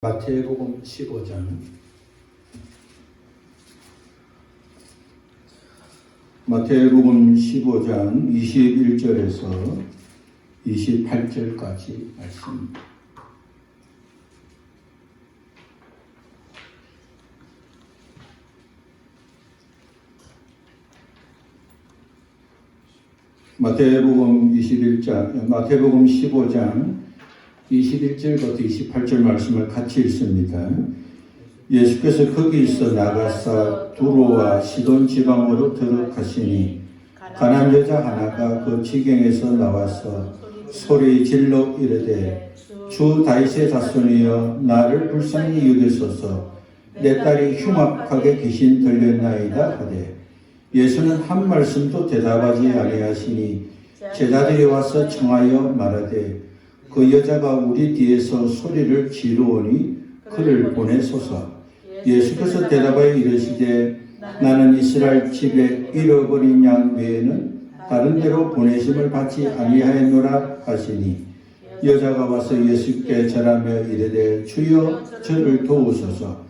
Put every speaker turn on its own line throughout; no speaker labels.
마태복음 15장 마태복음 15장 21절에서 28절까지 말씀. 마태복음 15장 21절부터 28절 말씀을 같이 읽습니다. 예수께서 거기서 나가사 두로와 시돈 지방으로 들어가시니 가난 여자 하나가 그 지경에서 나와서 소리 질러 이르되 주 다윗의 자손이여 나를 불쌍히 여기소서 내 딸이 흉악하게 귀신 들렸나이다 하되 예수는 한 말씀도 대답하지 아니하시니 제자들이 와서 청하여 말하되 그 여자가 우리 뒤에서 소리를 지르오니 그를 보내소서. 예수께서 대답하여 이르시되 나는 이스라엘 집에 잃어버린 양 외에는 다른 데로 보내심을 받지 아니하였노라 하시니 여자가 와서 예수께 절하며 이르되 주여 저를 도우소서.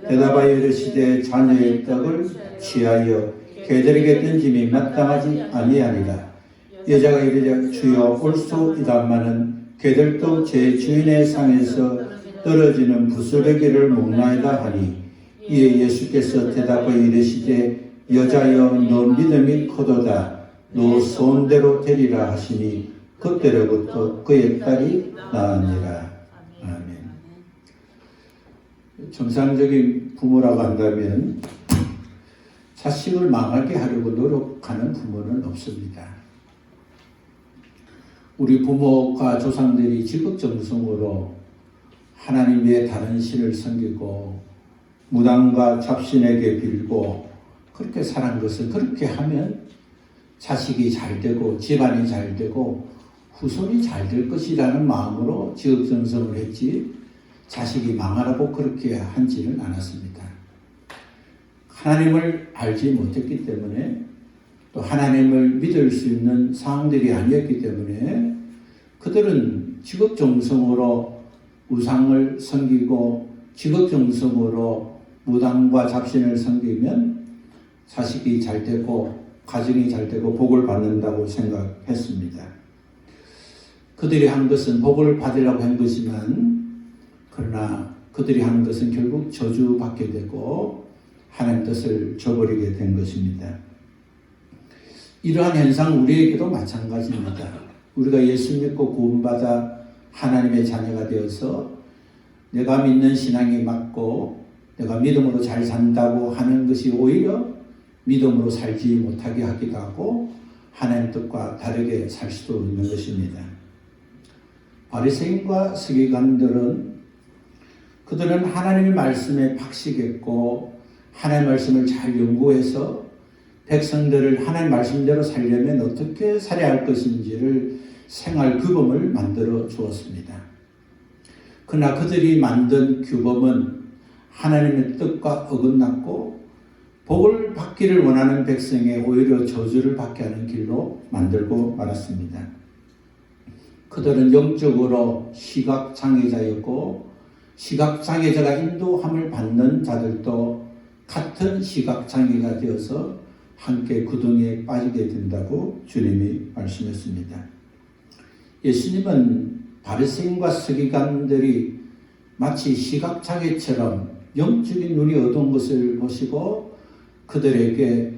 대답하여 이르시되 자녀의 떡을 취하여 개들에게 던짐이 마땅하지 아니하니라. 여자가 이르되 주여 올 수 있다마는 개들도 제 주인의 상에서 떨어지는 부스러기를 먹나이다 하니 이에 예수께서 대답하여 이르시되 여자여 너 믿음이 크도다 너 소원대로 되리라 하시니 그때로부터 그의 딸이 나으니라. 아멘. 정상적인 부모라고 한다면 자식을 망하게 하려고 노력하는 부모는 없습니다. 우리 부모가 조상들이 지극정성으로 하나님의 다른 신을 섬기고 무당과 잡신에게 빌고 그렇게 살한 것을 그렇게 하면 자식이 잘 되고 집안이 잘 되고 후손이 잘 될 것이라는 마음으로 지극정성을 했지 자식이 망하라고 그렇게 한지는 않았습니다. 하나님을 알지 못했기 때문에 또 하나님을 믿을 수 있는 상황들이 아니었기 때문에 그들은 지극정성으로 우상을 섬기고 지극정성으로 무당과 잡신을 섬기면 자식이 잘 되고 가정이 잘 되고 복을 받는다고 생각했습니다. 그들이 한 것은 복을 받으려고 한 것이지만 그러나 그들이 한 것은 결국 저주받게 되고 하나님 뜻을 저버리게 된 것입니다. 이러한 현상 우리에게도 마찬가지입니다. 우리가 예수 믿고 구원받아 하나님의 자녀가 되어서 내가 믿는 신앙이 맞고 내가 믿음으로 잘 산다고 하는 것이 오히려 믿음으로 살지 못하게 하기도 하고 하나님 뜻과 다르게 살 수도 있는 것입니다. 바리새인과 서기관들은 그들은 하나님의 말씀에 박식했고 하나님의 말씀을 잘 연구해서 백성들을 하나님 말씀대로 살려면 어떻게 살아야 할 것인지를 생활 규범을 만들어 주었습니다. 그러나 그들이 만든 규범은 하나님의 뜻과 어긋났고 복을 받기를 원하는 백성에 오히려 저주를 받게 하는 길로 만들고 말았습니다. 그들은 영적으로 시각장애자였고 시각장애자가 인도함을 받는 자들도 같은 시각장애가 되어서 함께 구덩이에 빠지게 된다고 주님이 말씀했습니다. 예수님은 바리새인과 서기관들이 마치 시각장애처럼 영적인 눈이 어두운 것을 보시고 그들에게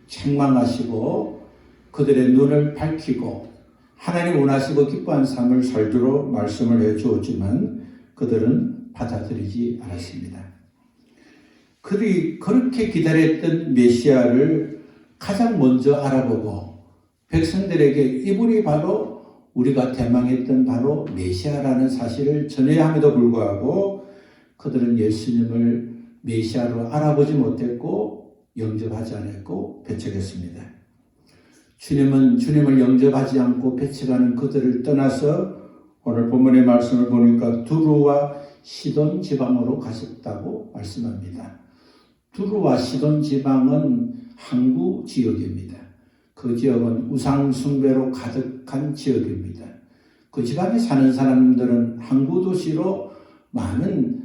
책망하시고 그들의 눈을 밝히고 하나님 원하시고 기뻐한 삶을 살도록 말씀을 해주었지만 그들은 받아들이지 않았습니다. 그들이 그렇게 기다렸던 메시아를 가장 먼저 알아보고 백성들에게 이분이 바로 우리가 대망했던 바로 메시아라는 사실을 전해야 함에도 불구하고 그들은 예수님을 메시아로 알아보지 못했고 영접하지 않았고 배척했습니다. 주님은 주님을 영접하지 않고 배척하는 그들을 떠나서 오늘 본문의 말씀을 보니까 두루와 시돈 지방으로 가셨다고 말씀합니다. 두루와 시돈 지방은 항구 지역입니다. 그 지역은 우상 숭배로 가득한 지역입니다. 그 지방에 사는 사람들은 항구 도시로 많은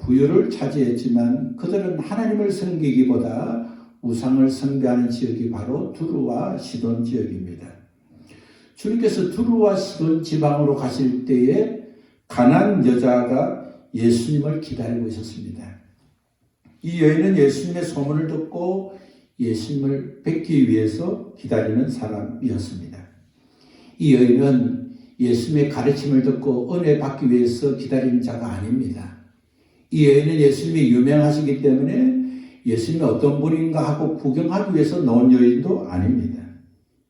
부유를 차지했지만 그들은 하나님을 섬기기보다 우상을 숭배하는 지역이 바로 두루와 시돈 지역입니다. 주님께서 두루와 시돈 지방으로 가실 때에 가나안 여자가 예수님을 기다리고 있었습니다. 이 여인은 예수님의 소문을 듣고 예수님을 뵙기 위해서 기다리는 사람이었습니다. 이 여인은 예수님의 가르침을 듣고 은혜 받기 위해서 기다리는 자가 아닙니다. 이 여인은 예수님이 유명하시기 때문에 예수님이 어떤 분인가 하고 구경하기 위해서 나온 여인도 아닙니다.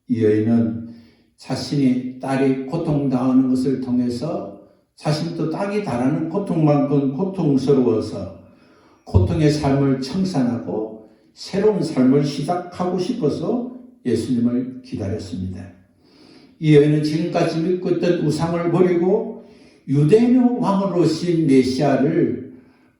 이 여인은 자신이 딸이 고통당하는 것을 통해서 자신도 땅이 달하는 고통만큼 고통스러워서 고통의 삶을 청산하고 새로운 삶을 시작하고 싶어서 예수님을 기다렸습니다. 이 여인은 지금까지 믿고 있던 우상을 버리고 유대인의 왕으로 오신 메시아를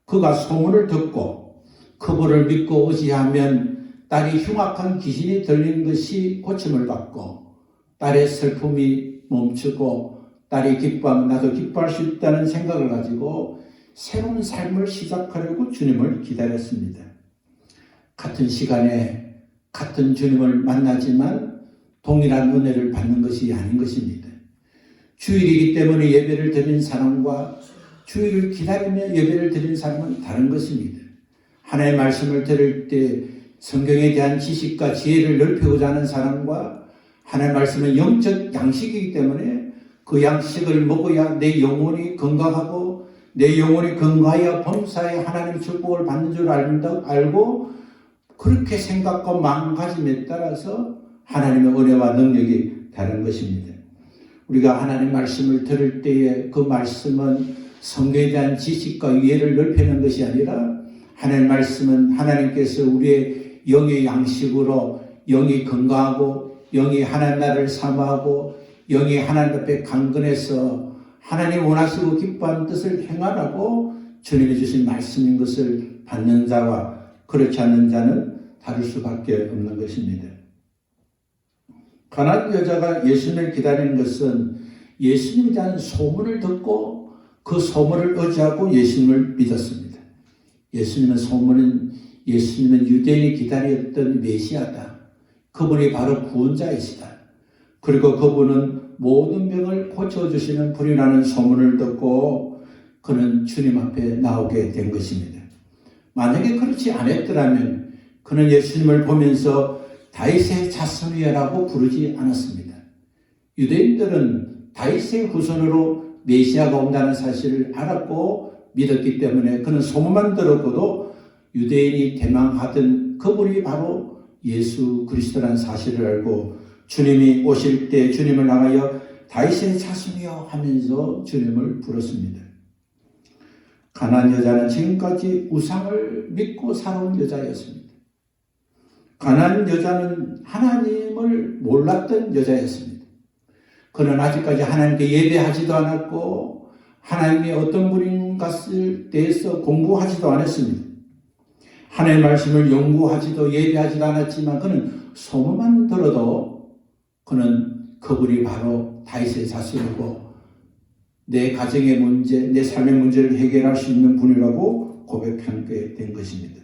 그가 소문을 듣고 그분을 믿고 의지하면 딸이 흉악한 귀신이 들린 것이 고침을 받고 딸의 슬픔이 멈추고 딸이 기뻐하면 나도 기뻐할 수 있다는 생각을 가지고 새로운 삶을 시작하려고 주님을 기다렸습니다. 같은 시간에 같은 주님을 만나지만 동일한 은혜를 받는 것이 아닌 것입니다. 주일이기 때문에 예배를 드리는 사람과 주일을 기다리며 예배를 드리는 사람은 다른 것입니다. 하나님의 말씀을 들을 때 성경에 대한 지식과 지혜를 넓히고자 하는 사람과 하나님의 말씀은 영적 양식이기 때문에 그 양식을 먹어야 내 영혼이 건강하고 내 영혼이 건강하여 범사에 하나님의 축복을 받는 줄 알고 그렇게 생각과 마음가짐에 따라서 하나님의 은혜와 능력이 다른 것입니다. 우리가 하나님의 말씀을 들을 때에 그 말씀은 성경에 대한 지식과 이해를 넓히는 것이 아니라 하나님의 말씀은 하나님께서 우리의 영의 양식으로 영이 건강하고 영이 하나님 나라를 사모하고 영이 하나님 앞에 강건해서 하나님 원하시고 기뻐하는 뜻을 행하라고 주님이 주신 말씀인 것을 받는 자와 그렇지 않는 자는 다를 수밖에 없는 것입니다. 가나안 여자가 예수님을 기다리는 것은 예수님에 대한 소문을 듣고 그 소문을 의지하고 예수님을 믿었습니다. 예수님은 유대인이 기다렸던 메시아다. 그분이 바로 구원자이시다. 그리고 그분은 모든 병을 고쳐주시는 분이라는 소문을 듣고 그는 주님 앞에 나오게 된 것입니다. 만약에 그렇지 않았더라면 그는 예수님을 보면서 다윗의 자손이라고 부르지 않았습니다. 유대인들은 다윗의 후손으로 메시아가 온다는 사실을 알았고 믿었기 때문에 그는 소문만 들었고도 유대인이 대망하던 그분이 바로 예수 그리스도라는 사실을 알고 주님이 오실 때 주님을 향하여 다윗의 자손이여 하면서 주님을 부르습니다. 가나안 여자는 지금까지 우상을 믿고 살아온 여자였습니다. 가나안 여자는 하나님을 몰랐던 여자였습니다. 그는 아직까지 하나님께 예배하지도 않았고 하나님이 어떤 분인가에 대해서 공부하지도 않았습니다. 하나님의 말씀을 연구하지도 예배하지도 않았지만 그는 소문만 들어도 그는 그분이 바로 다윗의 자손이고 내 가정의 문제, 내 삶의 문제를 해결할 수 있는 분이라고 고백하게 된 것입니다.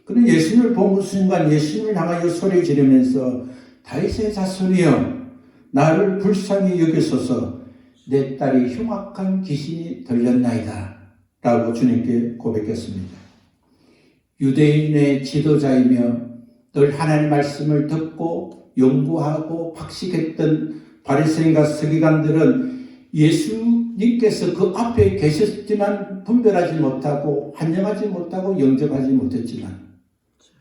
그는 예수님을 본 순간 예수님을 향하여 소리 지르면서 다윗의 자손이여 나를 불쌍히 여기소서 내 딸이 흉악한 귀신이 들렸나이다 라고 주님께 고백했습니다. 유대인의 지도자이며 늘 하나님의 말씀을 듣고 연구하고 박식했던 바리새인과 서기관들은 예수님께서 그 앞에 계셨지만 분별하지 못하고 환영하지 못하고 영접하지 못했지만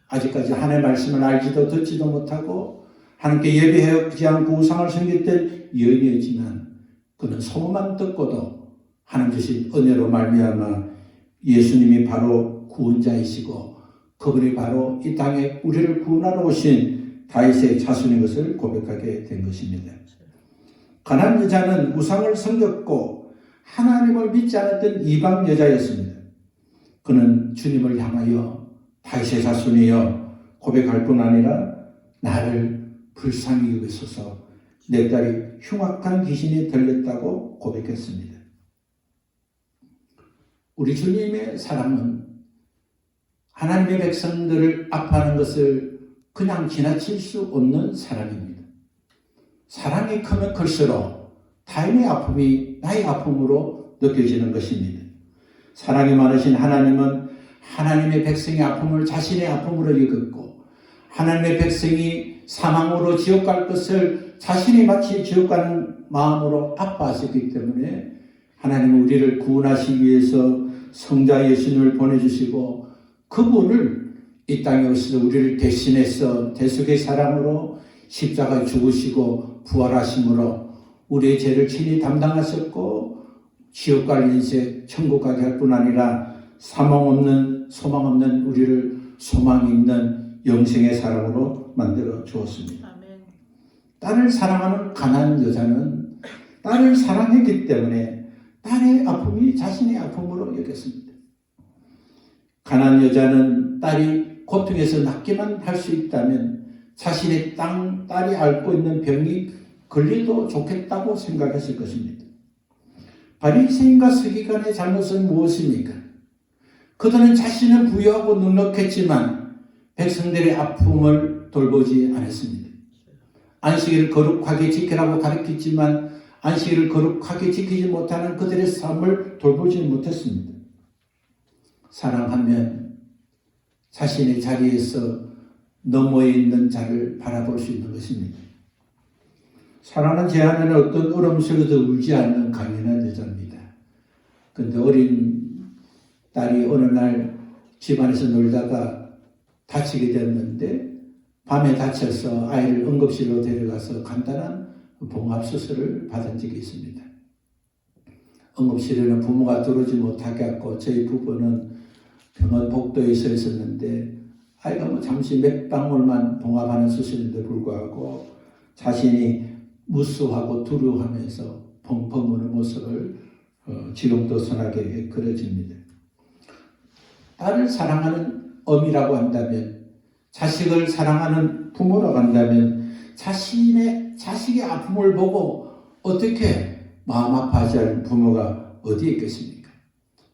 아직까지 하나님의 말씀을 알지도 듣지도 못하고 하나님께 예배하지 않고 우상을 섬겼던 여인이었지만 그는 소문만 듣고도 하나님 주신 은혜로 말미암아 예수님이 바로 구원자이시고 그분이 바로 이 땅에 우리를 구원하러 오신 다윗의 자손인 것을 고백하게 된 것입니다. 가나안 여자는 우상을 섬겼고 하나님을 믿지 않았던 이방 여자였습니다. 그는 주님을 향하여 다윗의 자손이여 고백할 뿐 아니라 나를 불쌍히 여기소서 내 딸이 흉악한 귀신이 들렸다고 고백했습니다. 우리 주님의 사랑은 하나님의 백성들을 아파하는 것을 그냥 지나칠 수 없는 사랑입니다. 사랑이 크면 클수록 타인의 아픔이 나의 아픔으로 느껴지는 것입니다. 사랑이 많으신 하나님은 하나님의 백성의 아픔을 자신의 아픔으로 여겼고, 하나님의 백성이 사망으로 지옥 갈 것을 자신이 마치 지옥 가는 마음으로 아파하셨기 때문에 하나님은 우리를 구원하시기 위해서 성자 예수님을 보내주시고, 그분을 이 땅에 오셔서 우리를 대신해서 대속의 사랑으로 십자가에 죽으시고 부활하심으로 우리의 죄를 친히 담당하셨고, 지옥 갈 인생 천국 가게 할 뿐 아니라 사망 없는, 소망 없는 우리를 소망 있는 영생의 사람으로 만들어 주었습니다.
아멘.
딸을 사랑하는 가난한 여자는 딸을 사랑했기 때문에 딸의 아픔이 자신의 아픔으로 여겼습니다. 가난한 여자는 딸이 고통에서 낫기만 할 수 있다면 자신의 딸이 앓고 있는 병이 걸려도 좋겠다고 생각했을 것입니다. 바리새인과 서기관의 잘못은 무엇입니까? 그들은 자신은 부유하고 넉넉했지만 백성들의 아픔을 돌보지 않았습니다. 안식일을 거룩하게 지키라고 가르쳤지만 안식일을 거룩하게 지키지 못하는 그들의 삶을 돌보지 못했습니다. 사랑하면 자신의 자리에서 너머에 있는 자를 바라볼 수 있는 것입니다. 사랑은 제 안에는 어떤 울음 속에도 울지 않는 강인한 여자입니다. 그런데 어린 딸이 어느 날 집안에서 놀다가 다치게 됐는데 밤에 다쳐서 아이를 응급실로 데려가서 간단한 봉합수술을 받은 적이 있습니다. 응급실에는 부모가 들어오지 못하게 했고 저희 부부는 병원 복도에 서 있었는데 아이가 잠시 몇 방울만 봉합하는 수술인데 불구하고 자신이 무수하고 두려워하면서 펑펑 우는 모습을 지금도 선하게 그려집니다. 딸을 사랑하는 어미라고 한다면, 자식을 사랑하는 부모라고 한다면 자식의 아픔을 보고 어떻게 마음 아파하지 않은 부모가 어디에 있겠습니까?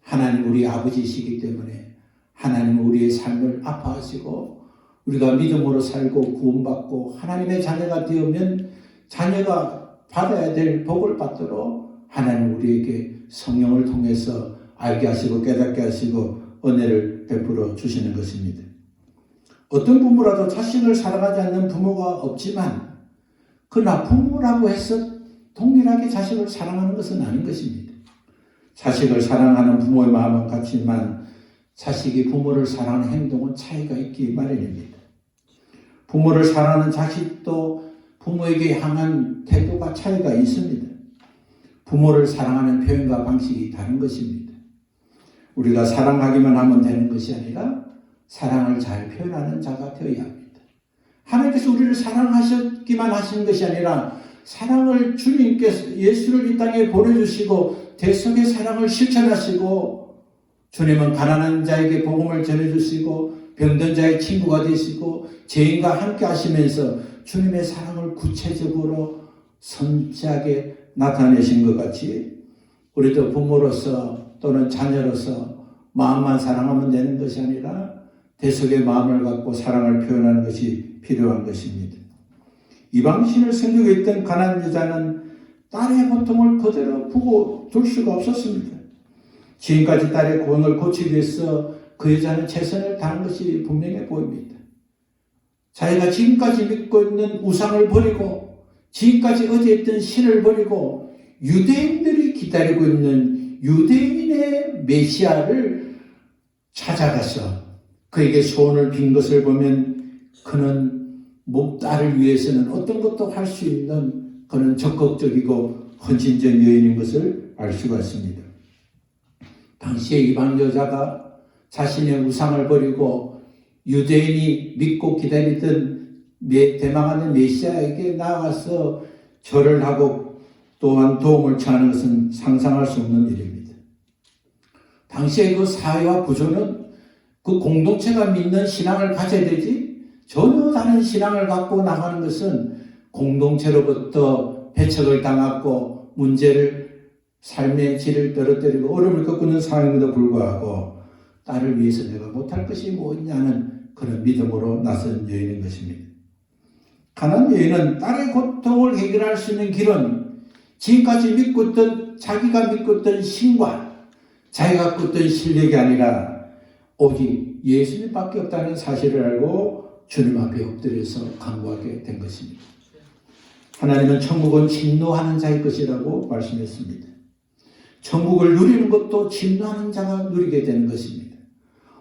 하나님 우리 아버지이시기 때문에 하나님은 우리의 삶을 아파하시고 우리가 믿음으로 살고 구원받고 하나님의 자녀가 되면 자녀가 받아야 될 복을 받도록 하나님 우리에게 성령을 통해서 알게 하시고 깨닫게 하시고 은혜를 베풀어 주시는 것입니다. 어떤 부모라도 자식을 사랑하지 않는 부모가 없지만 그러나 부모라고 해서 동일하게 자식을 사랑하는 것은 아닌 것입니다. 자식을 사랑하는 부모의 마음은 같지만 자식이 부모를 사랑하는 행동은 차이가 있기 마련입니다. 부모를 사랑하는 자식도 부모에게 향한 태도가 차이가 있습니다. 부모를 사랑하는 표현과 방식이 다른 것입니다. 우리가 사랑하기만 하면 되는 것이 아니라 사랑을 잘 표현하는 자가 되어야 합니다. 하나님께서 우리를 사랑하셨기만 하시는 것이 아니라 사랑을 주님께서 예수를 이 땅에 보내주시고 대속의 사랑을 실천하시고 주님은 가난한 자에게 복음을 전해주시고 병든 자의 친구가 되시고 죄인과 함께 하시면서 주님의 사랑을 구체적으로 선지하게 나타내신 것 같이 우리도 부모로서 또는 자녀로서 마음만 사랑하면 되는 것이 아니라 대속의 마음을 갖고 사랑을 표현하는 것이 필요한 것입니다. 이방신을 섬기고 있던 가난한 여자는 딸의 고통을 그대로 보고 둘 수가 없었습니다. 지금까지 딸의 고통을 고치기 위해서 그 여자는 최선을 다한 것이 분명해 보입니다. 자기가 지금까지 믿고 있는 우상을 버리고 지금까지 어디에 있던 신을 버리고 유대인들이 기다리고 있는 유대인의 메시아를 찾아가서 그에게 소원을 빈 것을 보면 그는 딸을 위해서는 어떤 것도 할 수 있는 그는 적극적이고 헌신적 여인인 것을 알 수가 있습니다. 당시에 이방 여자가 자신의 우상을 버리고 유대인이 믿고 기다리던 대망하는 메시아에게 나아가서 절을 하고 또한 도움을 청하는 것은 상상할 수 없는 일입니다. 당시의 그 사회와 구조는 그 공동체가 믿는 신앙을 가져야 되지 전혀 다른 신앙을 갖고 나가는 것은 공동체로부터 배척을 당하고 문제를 삶의 질을 떨어뜨리고 어려움을 겪는 상황임에도 불구하고 딸을 위해서 내가 못할 것이 뭐냐는 그런 믿음으로 나선 여인인 것입니다. 가난 여인은 딸의 고통을 해결할 수 있는 길은 지금까지 믿고 있던 자기가 믿고 있던 신과 자기가 갖고 있던 실력이 아니라 오직 예수님밖에 없다는 사실을 알고 주님 앞에 엎드려서 간구하게 된 것입니다. 하나님은 천국은 진노하는 자의 것이라고 말씀했습니다. 천국을 누리는 것도 진노하는 자가 누리게 되는 것입니다.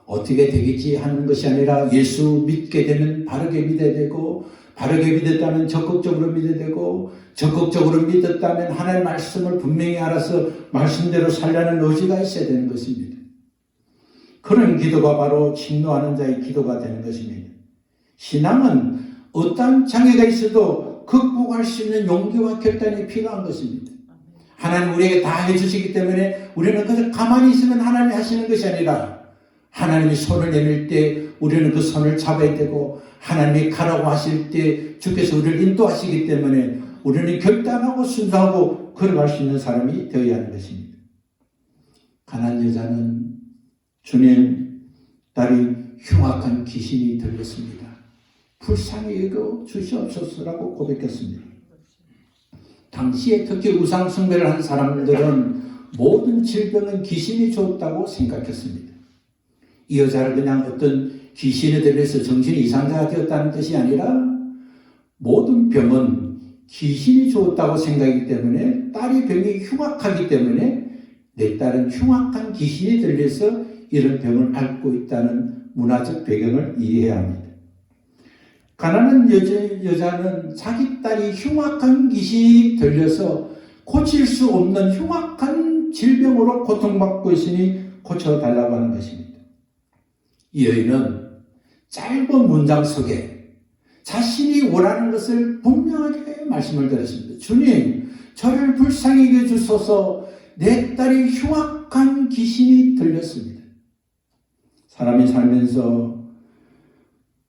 어떻게 되겠지 하는 것이 아니라 예수 믿게 되면 바르게 믿어야 되고, 바르게 믿었다면 적극적으로 믿어야 되고, 적극적으로 믿었다면 하나님의 말씀을 분명히 알아서 말씀대로 살려는 의지가 있어야 되는 것입니다. 그런 기도가 바로 진노하는 자의 기도가 되는 것입니다. 신앙은 어떤 장애가 있어도 극복할 수 있는 용기와 결단이 필요한 것입니다. 하나님 우리에게 다 해주시기 때문에 우리는 그저 가만히 있으면 하나님이 하시는 것이 아니라 하나님이 손을 내밀 때 우리는 그 손을 잡아야 되고, 하나님이 가라고 하실 때 주께서 우리를 인도하시기 때문에 우리는 결단하고 순종하고 걸어갈 수 있는 사람이 되어야 하는 것입니다. 가난 여자는 주님, 딸이 흉악한 귀신이 들렸습니다. 불쌍히 여겨 주시옵소서라고 고백했습니다. 당시에 특히 우상 숭배를 한 사람들은 모든 질병은 귀신이 줬다고 생각했습니다. 이 여자를 그냥 어떤 귀신에 들려서 정신이 이상자가 되었다는 뜻이 아니라 모든 병은 귀신이 주었다고 생각하기 때문에, 딸이 병이 흉악하기 때문에 내 딸은 흉악한 귀신이 들려서 이런 병을 앓고 있다는 문화적 배경을 이해해야 합니다. 가난한 여자는 자기 딸이 흉악한 귀신이 들려서 고칠 수 없는 흉악한 질병으로 고통받고 있으니 고쳐달라고 하는 것입니다. 이 여인은 짧은 문장 속에 자신이 원하는 것을 분명하게 말씀을 드렸습니다. 주님, 저를 불쌍히 여겨 주소서. 내 딸이 흉악한 귀신이 들렸습니다. 사람이 살면서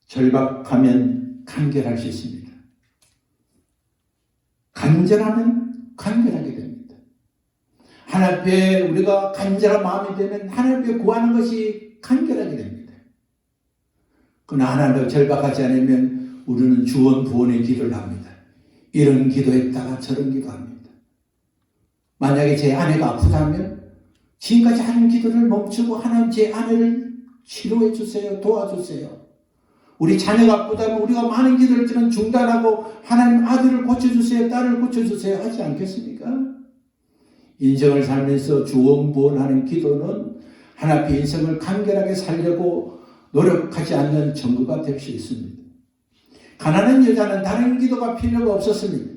절박하면 간결할 수 있습니다. 간절하면 간결하게 됩니다. 하나님 앞에 우리가 간절한 마음이 되면 하나님 앞에 구하는 것이 간결하게 됩니다. 그러나 하나님을 절박하지 않으면 우리는 주원부원의 기도를 합니다. 이런 기도했다가 저런 기도합니다. 만약에 제 아내가 아프다면 지금까지 하는 기도를 멈추고 하나님 제 아내를 치료해 주세요. 도와주세요. 우리 자녀가 아프다면 우리가 많은 기도를 지금 중단하고 하나님 아들을 고쳐주세요. 딸을 고쳐주세요. 하지 않겠습니까? 인생을 살면서 주원부원하는 기도는 하나님 앞에 인생을 간결하게 살려고 노력하지 않는 전구가 될 수 있습니다. 가난한 여자는 다른 기도가 필요가 없었습니다.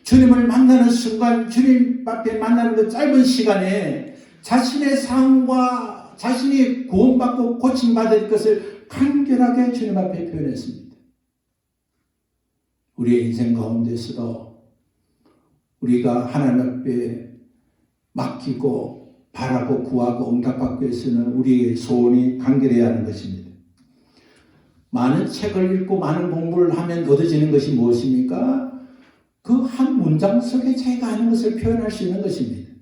주님을 만나는 순간, 주님 앞에 만나는 그 짧은 시간에 자신의 상황과 자신이 구원받고 고침받을 것을 간결하게 주님 앞에 표현했습니다. 우리의 인생 가운데서도 우리가 하나님 앞에 맡기고 바라고 구하고 응답받기 위해서는 우리의 소원이 간결해야 하는 것입니다. 많은 책을 읽고 많은 공부를 하면 얻어지는 것이 무엇입니까? 그 한 문장 속에 자기가 아는 것을 표현할 수 있는 것입니다.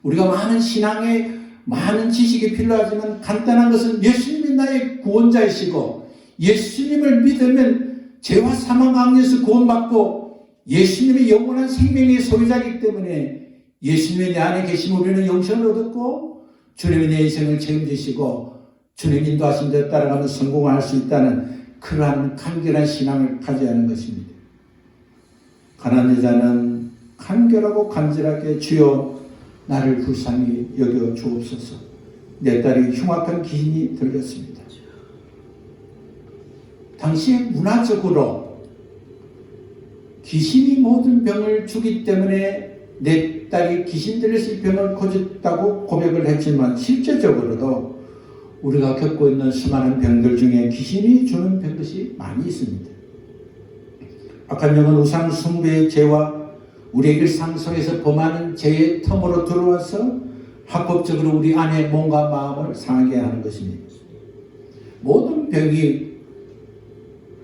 우리가 많은 신앙에 많은 지식이 필요하지만 간단한 것은 예수님이 나의 구원자이시고 예수님을 믿으면 죄와 사망 강에서 구원받고 예수님이 영원한 생명의 소유자이기 때문에 예수님이 내 안에 계시면 우리는 영생을 얻었고 주님이 내 인생을 책임지시고 주님 인도하신 대로 따라가면 성공할 수 있다는 그러한 간결한 신앙을 가져야 하는 것입니다. 가난한 여자는 간결하고 간절하게 주여 나를 불쌍히 여겨 주옵소서. 내 딸이 흉악한 귀신이 들렸습니다. 당시에 문화적으로 귀신이 모든 병을 주기 때문에 내 딸이 귀신 들렸을 병을 고쳤다고 고백을 했지만 실제적으로도 우리가 겪고 있는 수많은 병들 중에 귀신이 주는 병것이 많이 있습니다. 악한 영은 우상 숭배의 죄와 우리의 일상 속에서 범하는 죄의 틈으로 들어와서 합법적으로 우리 안에 몸과 마음을 상하게 하는 것입니다. 모든 병이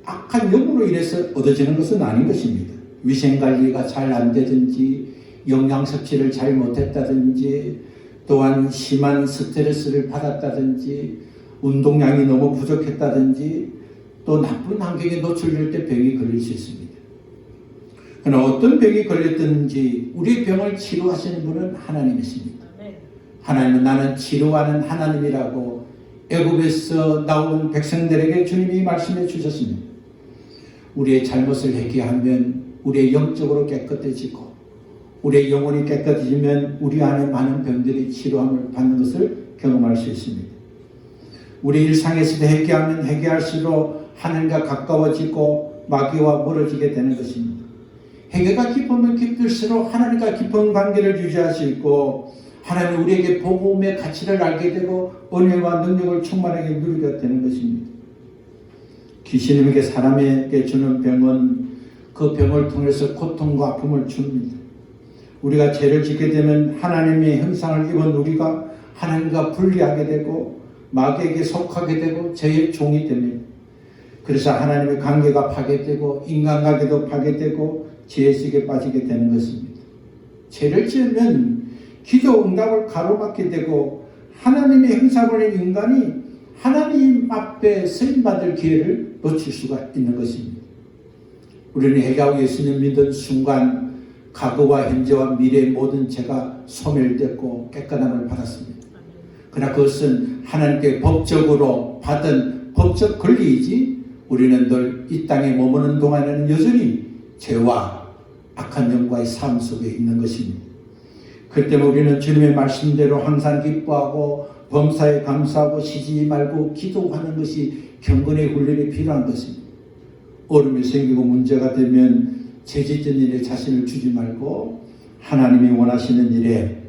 악한 영으로 인해서 얻어지는 것은 아닌 것입니다. 위생관리가 잘 안 되든지 영양 섭취를 잘 못했다든지, 또한 심한 스트레스를 받았다든지, 운동량이 너무 부족했다든지, 또 나쁜 환경에 노출될 때 병이 걸릴 수 있습니다. 그러나 어떤 병이 걸렸든지 우리의 병을 치료하시는 분은 하나님이십니다. 하나님은 나는 치료하는 하나님이라고 애굽에서 나온 백성들에게 주님이 말씀해 주셨습니다. 우리의 잘못을 회개하면 우리의 영적으로 깨끗해지고, 우리의 영혼이 깨끗해지면 우리 안에 많은 병들이 치료함을 받는 것을 경험할 수 있습니다. 우리 일상에서도 회개하면 회개할수록 하나님과 가까워지고 마귀와 멀어지게 되는 것입니다. 회개가 깊으면 깊을수록 하나님과 깊은 관계를 유지할 수 있고, 하나님이 우리에게 복음의 가치를 알게 되고 은혜와 능력을 충만하게 누리게 되는 것입니다. 귀신에게 사람에게 주는 병은 그 병을 통해서 고통과 아픔을 줍니다. 우리가 죄를 짓게 되면 하나님의 형상을 입은 우리가 하나님과 분리하게 되고 마귀에게 속하게 되고 죄의 종이 됩니다. 그래서 하나님의 관계가 파괴되고 인간관계도 파괴되고 죄의 속에 빠지게 되는 것입니다. 죄를 지으면 기도 응답을 가로막게 되고 하나님의 형상을 입은 인간이 하나님 앞에 쓰임받을 기회를 놓칠 수가 있는 것입니다. 우리는 회개하고 예수님 믿은 순간 과거와 현재와 미래의 모든 죄가 소멸됐고 깨끗함을 받았습니다. 그러나 그것은 하나님께 법적으로 받은 법적 권리이지, 우리는 늘 이 땅에 머무는 동안에는 여전히 죄와 악한 영과의 삶 속에 있는 것입니다. 그렇기 때문에 우리는 주님의 말씀대로 항상 기뻐하고 범사에 감사하고 쉬지 말고 기도하는 것이 경건의 훈련이 필요한 것입니다. 어려움이 생기고 문제가 되면 죄짓던 일에 자신을 주지 말고 하나님이 원하시는 일에,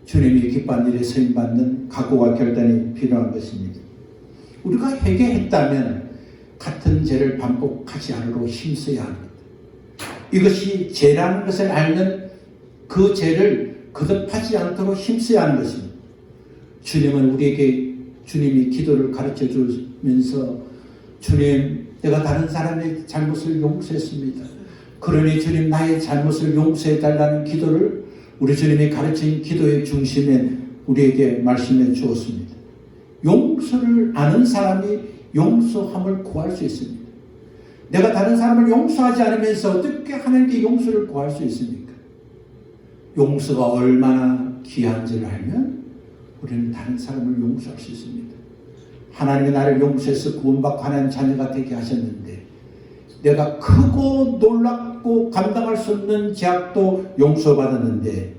주님이 기뻐하는 일에 쓰임받는 각오와 결단이 필요한 것입니다. 우리가 회개했다면 같은 죄를 반복하지 않으려고 힘써야 합니다. 이것이 죄라는 것을 알면 그 죄를 거듭하지 않도록 힘써야 하는 것입니다. 주님은 우리에게, 주님이 기도를 가르쳐 주면서 주님, 내가 다른 사람의 잘못을 용서했습니다. 그러니 주님, 나의 잘못을 용서해 달라는 기도를 우리 주님이 가르친 기도의 중심에 우리에게 말씀해 주었습니다. 용서를 아는 사람이 용서함을 구할 수 있습니다. 내가 다른 사람을 용서하지 않으면서 어떻게 하나님께 용서를 구할 수 있습니까? 용서가 얼마나 귀한지를 알면 우리는 다른 사람을 용서할 수 있습니다. 하나님이 나를 용서해서 구원받고 하나님 자녀가 되게 하셨는데, 내가 크고 놀랍고 감당할 수 없는 죄악도 용서받았는데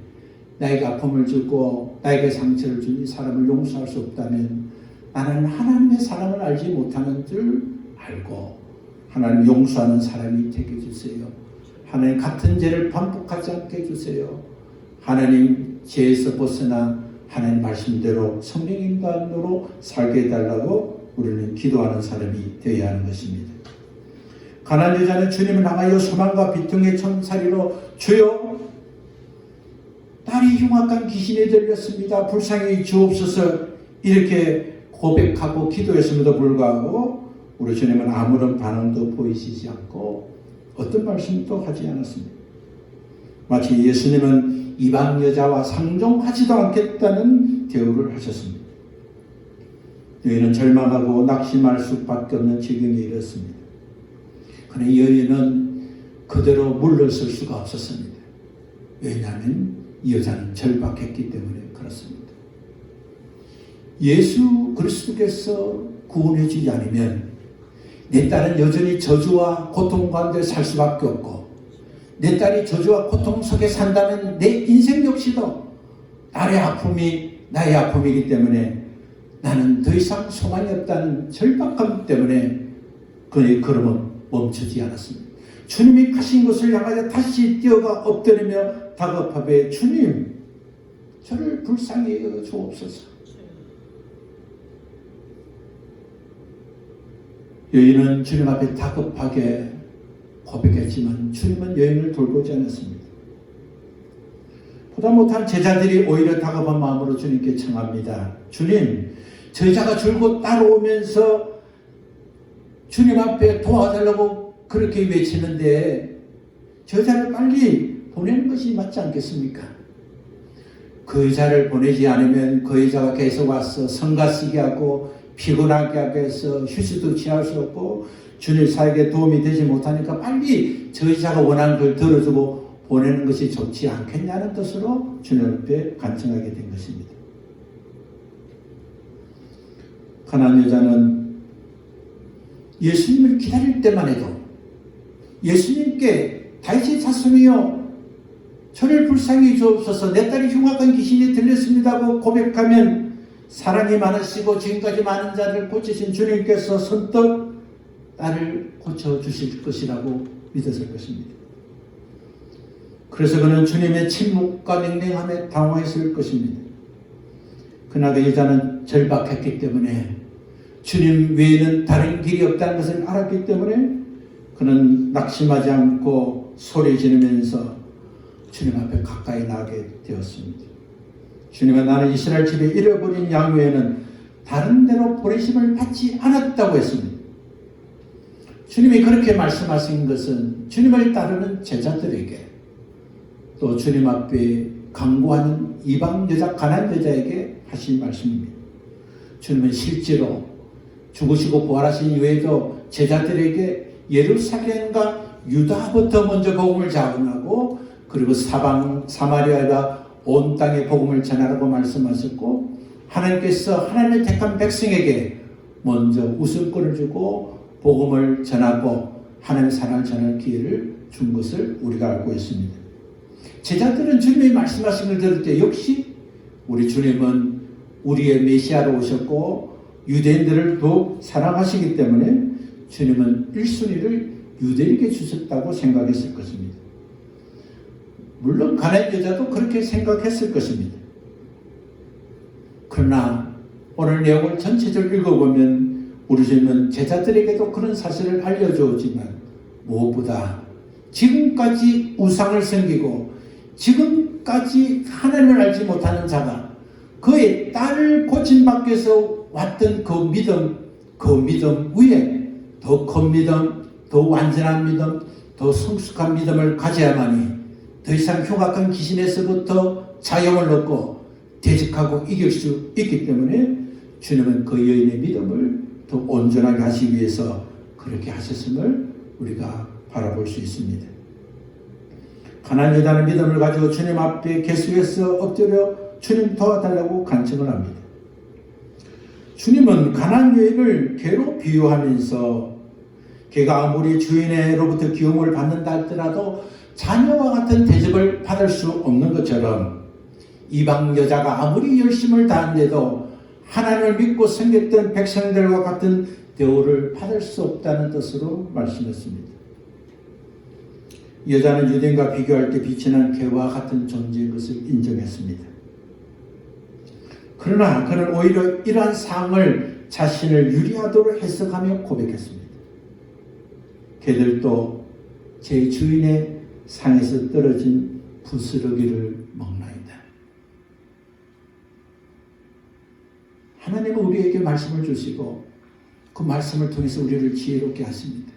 나에게 아픔을 주고 나에게 상처를 준 이 사람을 용서할 수 없다면 나는 하나님의 사랑을 알지 못하는 줄 알고 하나님 용서하는 사람이 되게 해주세요. 하나님 같은 죄를 반복하지 않게 해주세요. 하나님 죄에서 벗어나 하나님 말씀대로 성령 인간으로 살게 해달라고 우리는 기도하는 사람이 되어야 하는 것입니다. 가난한 여자는 주님을 향하여 소망과 비통의 천사리로, 주여, 딸이 흉악한 귀신에 들렸습니다. 불쌍히 주옵소서, 이렇게 고백하고 기도했음에도 불구하고 우리 주님은 아무런 반응도 보이시지 않고 어떤 말씀도 하지 않았습니다. 마치 예수님은 이방 여자와 상종하지도 않겠다는 대우를 하셨습니다. 여인은 절망하고 낙심할 수밖에 없는 지경에 이르렀습니다. 그러나 여인은 그대로 물러설 수가 없었습니다. 왜냐하면 이 여자는 절박했기 때문에 그렇습니다. 예수 그리스도께서 구원해 주지 않으면 내 딸은 여전히 저주와 고통 가운데 살 수밖에 없고, 내 딸이 저주와 고통 속에 산다면 내 인생 역시도 딸의 아픔이 나의 아픔이기 때문에 나는 더 이상 소망이 없다는 절박감 때문에 그의 걸음은 멈추지 않았습니다. 주님이 가신 곳을 향하여 다시 뛰어가 엎드리며 다급하되, 주님, 저를 불쌍히 여겨 주옵소서. 여인은 주님 앞에 다급하게 고백했지만 주님은 여인을 돌보지 않았습니다. 보다 못한 제자들이 오히려 다급한 마음으로 주님께 청합니다. 주님, 저 여자가 줄곧 따라오면서 주님 앞에 도와달라고 그렇게 외치는데 저 여자를 빨리 보내는 것이 맞지 않겠습니까? 그 여자를 보내지 않으면 그 여자가 계속 와서 성가 쓰게 하고 피곤하게 하게 해서 휴식도 취할 수 없고 주님 사역에 도움이 되지 못하니까 빨리 저 여자가 원하는 걸 들어주고 보내는 것이 좋지 않겠냐는 뜻으로 주님 앞에 간청하게 된 것입니다. 가나안 여자는 예수님을 기다릴 때만 해도 예수님께 다윗의 자손이여 저를 불쌍히 주옵소서 내 딸이 흉악한 귀신이 들렸습니다고 고백하면 사랑이 많으시고 지금까지 많은 자를 고치신 주님께서 선뜻 딸을 고쳐주실 것이라고 믿었을 것입니다. 그래서 그는 주님의 침묵과 냉랭함에 당황했을 것입니다. 그러나 그 여자는 절박했기 때문에 주님 외에는 다른 길이 없다는 것을 알았기 때문에 그는 낙심하지 않고 소리 지르면서 주님 앞에 가까이 나게 되었습니다. 주님은 나는 이스라엘 집에 잃어버린 양 외에는 다른 데로 보내심을 받지 않았다고 했습니다. 주님이 그렇게 말씀하신 것은 주님을 따르는 제자들에게 또 주님 앞에 강구하는 이방 여자 가나안 여자에게 하신 말씀입니다. 주님은 실제로 죽으시고 부활하신 이후에도 제자들에게 예루살렘과 유다부터 먼저 복음을 자언하고 그리고 사마리아가 온 땅에 복음을 전하라고 말씀하셨고 하나님께서 하나님의 택한 백성에게 먼저 우선권을 주고 복음을 전하고 하나님의 사랑을 전할 기회를 준 것을 우리가 알고 있습니다. 제자들은 주님이 말씀하신 걸 들을 때 역시 우리 주님은 우리의 메시아로 오셨고 유대인들을 더욱 사랑하시기 때문에 주님은 1순위를 유대인에게 주셨다고 생각했을 것입니다. 물론 가나안 여자도 그렇게 생각했을 것입니다. 그러나 오늘 내용을 전체적으로 읽어보면 우리 주님은 제자들에게도 그런 사실을 알려주었지만 무엇보다 지금까지 우상을 섬기고 지금까지 하나님을 알지 못하는 자가 그의 딸을 고침받기 위해서 왔던 그 믿음 위에 더 큰 믿음, 더 완전한 믿음, 더 성숙한 믿음을 가져야만이 더 이상 흉악한 귀신에서부터 자유를 얻고 대적하고 이길 수 있기 때문에 주님은 그 여인의 믿음을 더 온전하게 하시기 위해서 그렇게 하셨음을 우리가 바라볼 수 있습니다. 가나안 여자는 믿음을 가지고 주님 앞에 계속해서 엎드려 주님 도와달라고 간청을 합니다. 주님은 가나안 여인을 개로 비유하면서 개가 아무리 주인으로부터 기움을 받는다 할지라도 자녀와 같은 대접을 받을 수 없는 것처럼 이방 여자가 아무리 열심을 다한데도 하나님을 믿고 섬겼던 백성들과 같은 대우를 받을 수 없다는 뜻으로 말씀했습니다. 여자는 유대인과 비교할 때 빛이 난 개와 같은 존재인 것을 인정했습니다. 그러나 그는 오히려 이러한 상을 자신을 유리하도록 해석하며 고백했습니다. 개들도 제 주인의 상에서 떨어진 부스러기를 먹나이다. 하나님은 우리에게 말씀을 주시고 그 말씀을 통해서 우리를 지혜롭게 하십니다.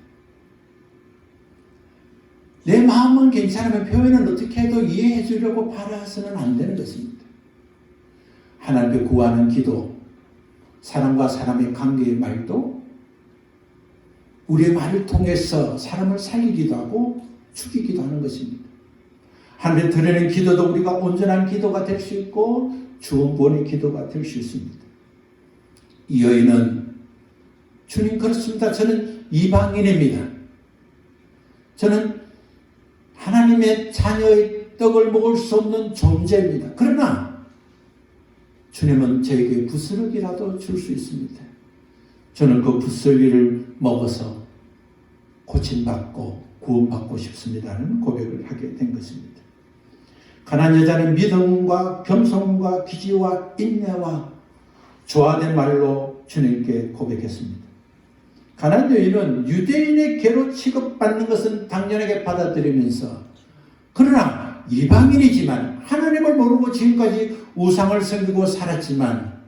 내 마음은 괜찮으면 표현은 어떻게 해도 이해해 주려고 바라서는 안 되는 것입니다. 하나님께 구하는 기도, 사람과 사람의 관계의 말도 우리의 말을 통해서 사람을 살리기도 하고 죽이기도 하는 것입니다. 하나님께 드리는 기도도 우리가 온전한 기도가 될 수 있고 주원본의 기도가 될 수 있습니다. 이 여인은 주님 그렇습니다. 저는 이방인입니다. 저는 하나님의 자녀의 떡을 먹을 수 없는 존재입니다. 그러나 주님은 저에게 부스러기라도 줄 수 있습니다. 저는 그 부스러기를 먹어서 고침받고 구원받고 싶습니다는 고백을 하게 된 것입니다. 가나안 여자는 믿음과 겸손과 기지와 인내와 조화된 말로 주님께 고백했습니다. 가나안 여인은 유대인의 개로 취급받는 것은 당연하게 받아들이면서 그러나 이방인이지만 하나님을 모르고 지금까지 우상을 섬기고 살았지만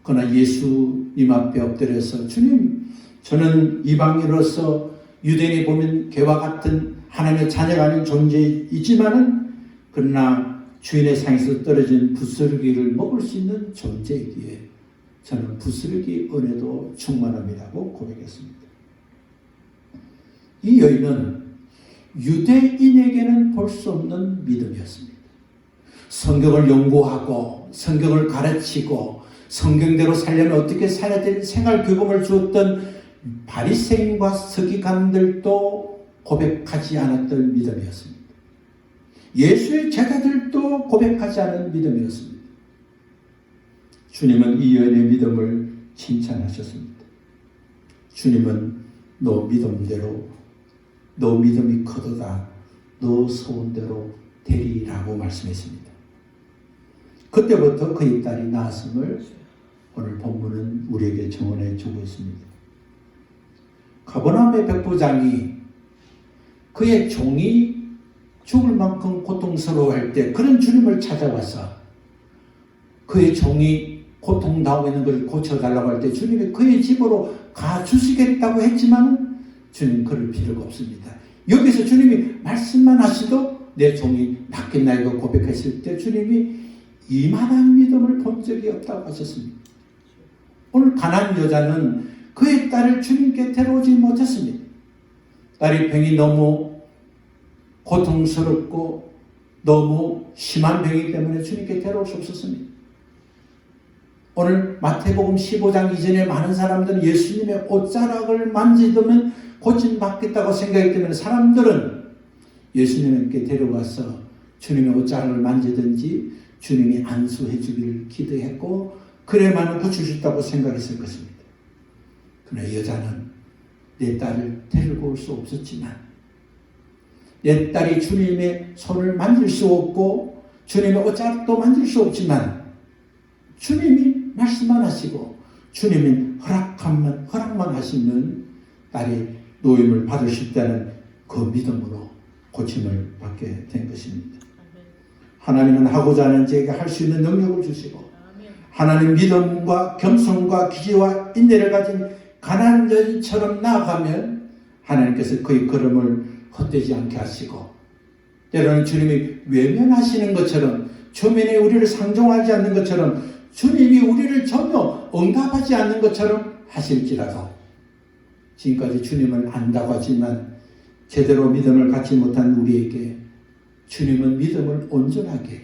그러나 예수님 앞에 엎드려서 주님 저는 이방인으로서 유대인이 보면 개와 같은 하나님의 자녀가 아닌 존재이지만은 그러나 주인의 상에서 떨어진 부스러기를 먹을 수 있는 존재이기에 저는 부스러기 은혜도 충만합니다고 고백했습니다. 이 여인은 유대인에게는 볼 수 없는 믿음이었습니다. 성경을 연구하고 성경을 가르치고 성경대로 살려면 어떻게 살아야 될 생활 교범을 주었던 바리새인과 서기관들도 고백하지 않았던 믿음이었습니다. 예수의 제자들도 고백하지 않은 믿음이었습니다. 주님은 이 여인의 믿음을 칭찬하셨습니다. 주님은 너 믿음대로 너 믿음이 커도다 너 소원대로 되리라고 말씀했습니다. 그때부터 그의 딸이 나았음을 오늘 본문은 우리에게 증언해 주고 있습니다. 가버나움의 백부장이 그의 종이 죽을 만큼 고통스러워할 때 그런 주님을 찾아와서 그의 종이 고통당하고 있는 것을 고쳐달라고 할 때 주님이 그의 집으로 가주시겠다고 했지만 주님 그럴 필요가 없습니다. 여기서 주님이 말씀만 하시도 내 종이 낫겠나이고 고백했을 때 주님이 이만한 믿음을 본 적이 없다고 하셨습니다. 오늘 가난한 여자는 그의 딸을 주님께 데려오지 못했습니다. 딸이 병이 너무 고통스럽고 너무 심한 병이기 때문에 주님께 데려올 수 없었습니다. 오늘 마태복음 15장 이전에 많은 사람들은 예수님의 옷자락을 만지면 고침받겠다고 생각하기 때문에 사람들은 예수님께 데려가서 주님의 옷자락을 만지든지 주님이 안수해 주기를 기도했고 그래야만 고칠 수 있다고 생각했을 것입니다. 그러나 여자는 내 딸을 데리고 올 수 없었지만 내 딸이 주님의 손을 만질 수 없고 주님의 옷자락도 만질 수 없지만 주님이 말씀만 하시고 주님이 허락만 하시면 딸이 노임을 받을 수 있다는 그 믿음으로 고침을 받게 된 것입니다. 하나님은 하고자 하는 자에게 할 수 있는 능력을 주시고 하나님 믿음과 겸손과 기지와 인내를 가진 가난한 여인처럼 나아가면 하나님께서 그의 걸음을 헛되지 않게 하시고 때로는 주님이 외면하시는 것처럼 초면에 우리를 상종하지 않는 것처럼 주님이 우리를 전혀 응답하지 않는 것처럼 하실지라도 지금까지 주님을 안다고 하지만 제대로 믿음을 갖지 못한 우리에게 주님은 믿음을 온전하게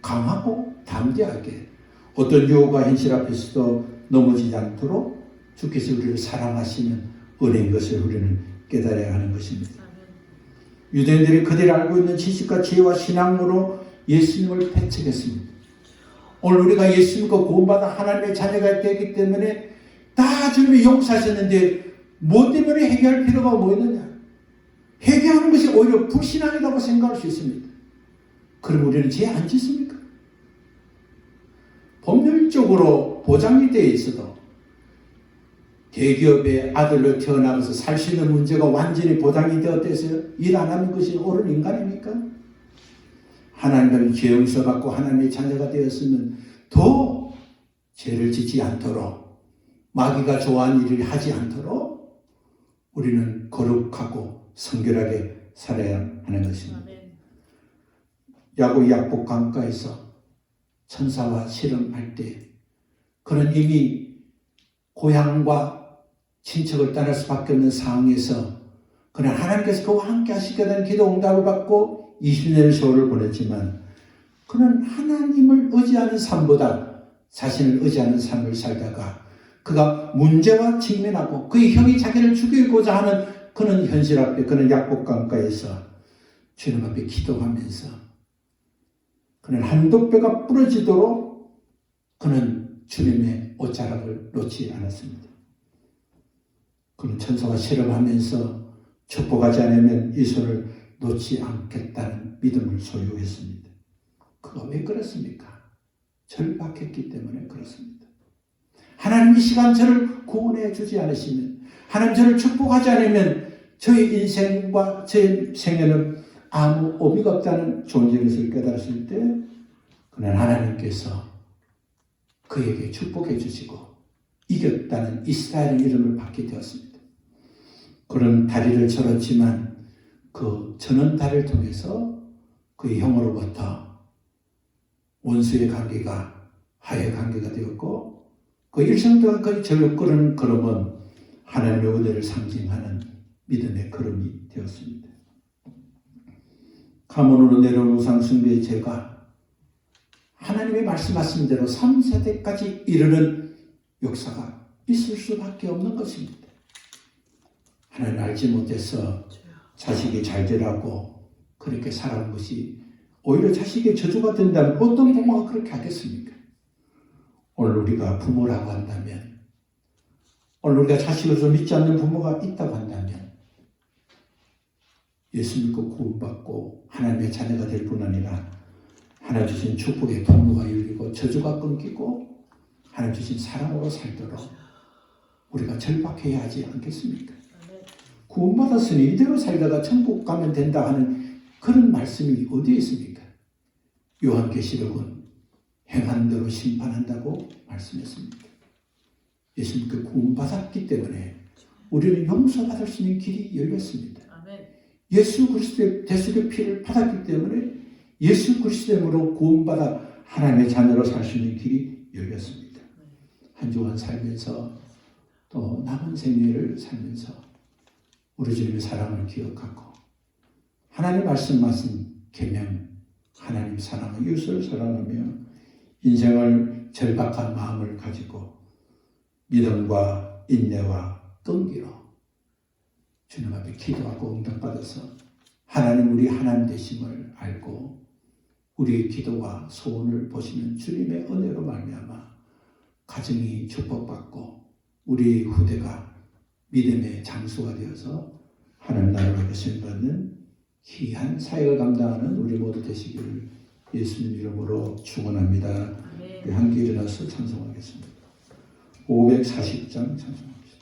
강하고 담대하게 어떤 유혹과 현실 앞에서도 넘어지지 않도록 주께서 우리를 사랑하시는 은혜인 것을 우리는 깨달아야 하는 것입니다. 유대인들이 그들이 알고 있는 지식과 지혜와 신앙으로 예수님을 배척했습니다. 오늘 우리가 예수님과 구원받아 하나님의 자녀가 되기 때문에 다 주님이 용서하셨는데 뭐 때문에 회개할 필요가 뭐 있느냐? 회개하는 것이 오히려 불신앙이라고 생각할 수 있습니다. 그럼 우리는 죄 안 짓습니까? 법률적으로 보장이 되어 있어도 대기업의 아들로 태어나면서 살 수 있는 문제가 완전히 보장이 되었대서 일 안 하는 것이 옳은 인간입니까? 하나님을 죄 용서받고 하나님의 자녀가 되었으면 더 죄를 짓지 않도록 마귀가 좋아하는 일을 하지 않도록 우리는 거룩하고 성결하게 살아야 하는 것입니다. 야곱 약복 강가에서 천사와 실험할 때 그는 이미 고향과 친척을 떠날 수밖에 없는 상황에서 그는 하나님께서 그와 함께 하시겠다는 기도 응답을 받고 20년의 세월을 보냈지만 그는 하나님을 의지하는 삶보다 자신을 의지하는 삶을 살다가 그가 문제와 직면하고 그의 형이 자기를 죽이고자 하는 그는 현실 앞에 그는 약복강가에서 주님 앞에 기도하면서 그는 한두 뼈가 부러지도록 그는 주님의 옷자락을 놓지 않았습니다. 그는 천사와 실험하면서 축복하지 않으면 이 손을 놓지 않겠다는 믿음을 소유했습니다. 그가 왜 그렇습니까? 절박했기 때문에 그렇습니다. 하나님 이 시간 저를 구원해 주지 않으시면 하나님 저를 축복하지 않으면 저의 인생과 제 생애는 아무 의미가 없다는 존재 것을 깨달았을 때 그는 하나님께서 그에게 축복해 주시고 이겼다는 이스라엘의 이름을 받게 되었습니다. 그런 다리를 절었지만 그 전원달을 통해서 그 형으로부터 원수의 관계가 하의 관계가 되었고 그 일생 동안 그 절로 끄는 걸음은 하나님의 은혜를 상징하는 믿음의 걸음이 되었습니다. 가문으로 내려온 우상 숭배의 죄가 하나님의 말씀하신 대로 3세대까지 이르는 역사가 있을 수밖에 없는 것입니다. 하나님 알지 못해서 자식이 잘 되라고 그렇게 살아온 것이 오히려 자식의 저주가 된다면 어떤 부모가 그렇게 하겠습니까? 오늘 우리가 부모라고 한다면, 오늘 우리가 자식을 좀 믿지 않는 부모가 있다고 한다면 예수 믿고 구원받고 하나님의 자녀가 될 뿐 아니라 하나님 주신 축복의 통로가 열리고 저주가 끊기고 하나님 주신 사랑으로 살도록 우리가 절박해야 하지 않겠습니까? 구원받았으니 이대로 살다가 천국 가면 된다 하는 그런 말씀이 어디에 있습니까? 요한계시록은 행한 대로 심판한다고 말씀했습니다. 예수 믿고 구원받았기 때문에 우리는 용서받을 수 있는 길이 열렸습니다. 예수 그리스도의 대속의 피를 받았기 때문에 예수 그리스도로 구원받아 하나님의 자녀로 살 수 있는 길이 열렸습니다. 한 주간 살면서 또 남은 생애를 살면서 우리 주님의 사랑을 기억하고 하나님 말씀하신 계명 하나님 사랑하며 이웃을 사랑하며 인생을 절박한 마음을 가지고 믿음과 인내와 끈기로 주님 앞에 기도하고 응답받아서 하나님 우리 하나님 되심을 알고 우리의 기도와 소원을 보시는 주님의 은혜로 말미암아 가정이 축복받고 우리 후대가 믿음의 장수가 되어서 하나님 나라로 계신받는 귀한 사역을 감당하는 우리 모두 되시기를 예수님 이름으로 축원합니다. 함께 일어나서 찬송하겠습니다. 540장 찬송하겠습니다.